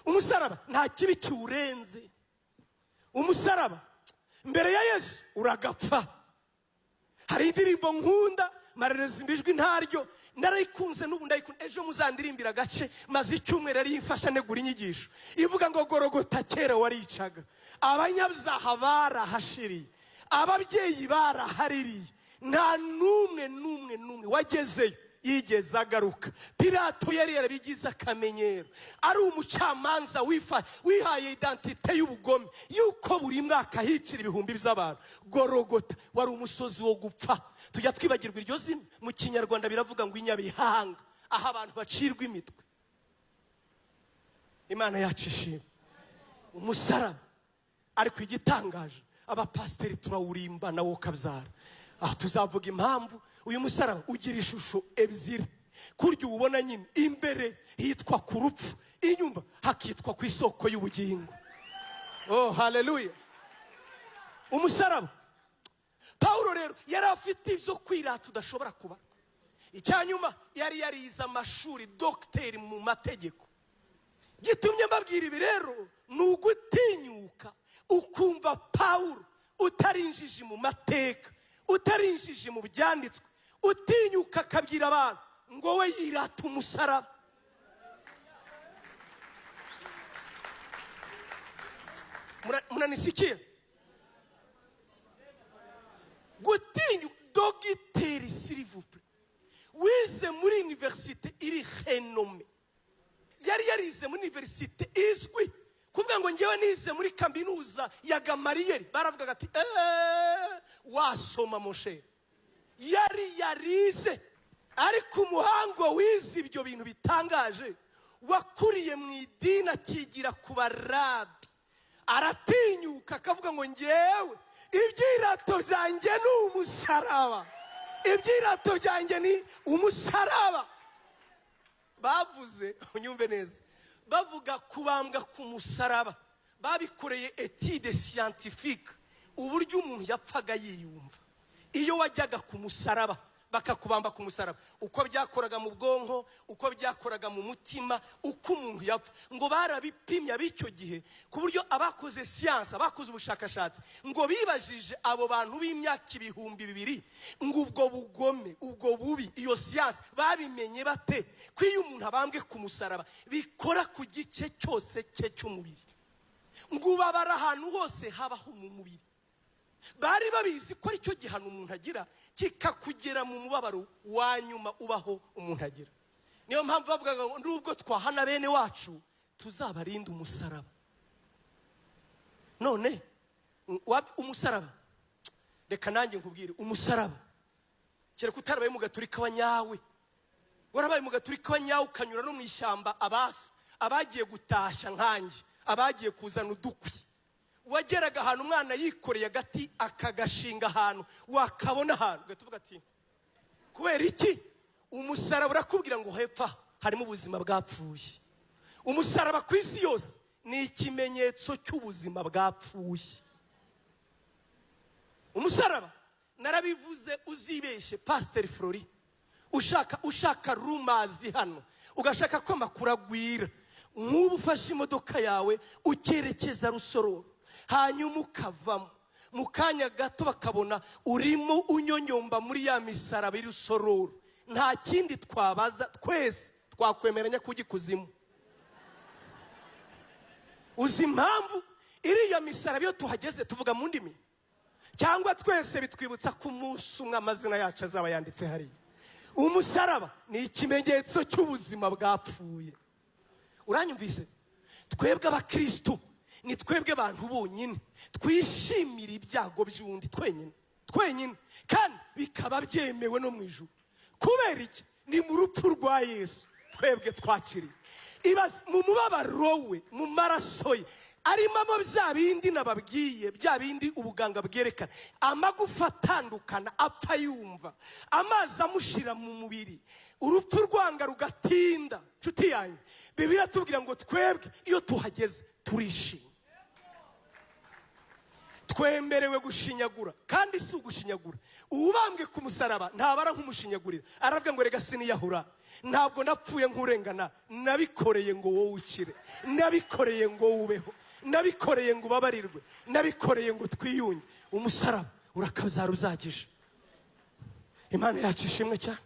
umusaraba nta kibi kiwurenze. Umusaraba mbere ya Yesu uragapfa. Hari indirimbo nkunda marereza imbijwi ntaryo narayikunze n'ubu ndayikunda. Ejo muzandirimbira gace maze icyumweru ari imfasha negura inyigisho ivuga ngo Gorogota kera waricaga, abanyabyaha barahashiriye, ababyeyi barahaririye, nta numwe wagezeyo yigeze agaruka. Pilato yari yarabigize akamenyero, ari umucamanza wihaye identite y'ubugome yuko buri mwaka hicira ibihumbi by'abantu. Gorogota wari umusozi wo gupfa. Tujya twibagirwa iryo zina, mu Kinyarwanda biravuga ngo inyabihanga, aho abantu bacirwa imitwe. Imana yacu ishimwe. Umusaraba ariko igitangaje abapasiteri turawurimba nawo kabyara. Aha tuzavuga impamvu uyu musaraba ugira ishusho ebyiri. Kurya ubona nyine imbere hitwa ku rupfu, inyuma hakitwa ku isoko y'ubugingo. Oh haleluya. Umusaraba Paulo rero yari afite ibyo kwirata udashobora kuba. Icyanyuma yari yarize amashuri dogiteri mu mategeko. Gitumye mbabwira ibi rero ni ugutinyuka ukumva Paulo utarinjije mu mateka, utarinjije mu byanditswe, utinyuka akabwira abantu ngo we yirata umusaraba. Munanisikiye? Gutinyuka dogiteri s'il vous plaît, wize muri universite iri renome, yari yarize muri universite izwi. Kuvuga ngo ngewe nize muri kaminuza ya Gamariyeri, baravuga ati wasoma moshe. Yari yarize ariko umuhango wize ibyo bintu bitangaje, wakuriye mu idini akigira ku barabi, aratinyuka akavuga ngo ngewe ibyirato byanjye ni umusaraba, ibyirato byanjye ni umusaraba. Bavuze unyumve neza, bavuga kubambwa ku musaraba, babikoreye étude scientifique uburyo umuntu yapfaga yiyumva iyo wajyaga ku musaraba, bakakubamba ku musaraba, uko byakoraga mu bwonko, uko byakoraga mu mutima, uko umuntu yapfa. Ngo barabipimya b'icyo gihe ku buryo abakoze siyansi, abakoze ubushakashatsi ngo bibajije abo bantu b'imyaka 2000 ngo ubwo bugome, ubwo bubi, iyo siyansi babimenye bate ko iyo umuntu abambwe ku musaraba bikora ku gice cyose cye cy'umubiri, ngo babara ahantu hose habaho mu mubiri. Bari babizi ko aricyo gihano umuntu agira kikakugera mu mubabaro wa nyuma ubaho umuntu agira. Niyo mpamvu bavuga ngo nubwo twahana bene wacu tuzabarinda umusaraba. None umusaraba, reka nanjye nkubwire umusaraba, kereka utarabaye mu gaturika wa nyawe. Warabaye mu gaturika wa nyawe ukanyura no mu ishyamba, abagiye gutashya nkanjye, abagiye kuzana udukwi, wageraga ahantu umwana yikoreye agati akagashinga ahantu, wakabona ahantu ugatuvuga ati kubera iki? Umusaraba urakubwira ngo hepfa harimo ubuzima bwapfuye. Umusaraba ku isi yose ni ikimenyetso cy'ubuzima bwapfuye. Umusaraba narabivuze, uzibeshe Pastor Flori, ushaka rumazi hano, ugashaka ko amakuru agwira, nk'ubu ufashe imodoka yawe ukerekeza Rusororo, hanyuma ukavamo mu kanya gato bakabona urimo unyonyomba muri ya misaraba iri Rusororo. Nta kindi twabaza, twese twakwemeranya kugikuzimu. Uzi impamvu iriya misaraba iyo tuhageze tuvuga mu ndimi, cyangwa twese bitwibutsa ku munsi umwe amazina yacu azaba yanditse hariya. Umusaraba ni ikimenyetso cy'ubuzima bwapfuye. Uranyumvise? Twebwe abakristo ni twebwe abantu bonyine twishimira ibyago by'undi twenyine, kandi bikaba byemewe no mu ijuru. Kubera iki? Ni mu rupfu rwa Yesu twebwe twakiriye. Mu mubabaro we, mu maraso ye, arimo bya bindi nababwiye, bya bindi ubuganga bwerekana, amagufa atandukana apfa yumva, amazi amushira mu mubiri, urupfu rwanga rugatinda. Nshuti yanjye, Bibiliya tubwira ngo twebwe iyo tuhageze turishima. twemerewe gushinyagura, kandi si ugushinyagura. Uwubambwe ku musaraba ntabara nk'umushinyagurira, aravuga ngo rega siniyahura, ntabwo napfuye nk'urengana, nabikoreye ngo wowe ukire, nabikoreye ngo ubeho, nabikoreye ngo ubabarirwe, nabikoreye ngo twiyunge. Umusaraba urakabzara uzagije. Imana yacu ishimwe cyane.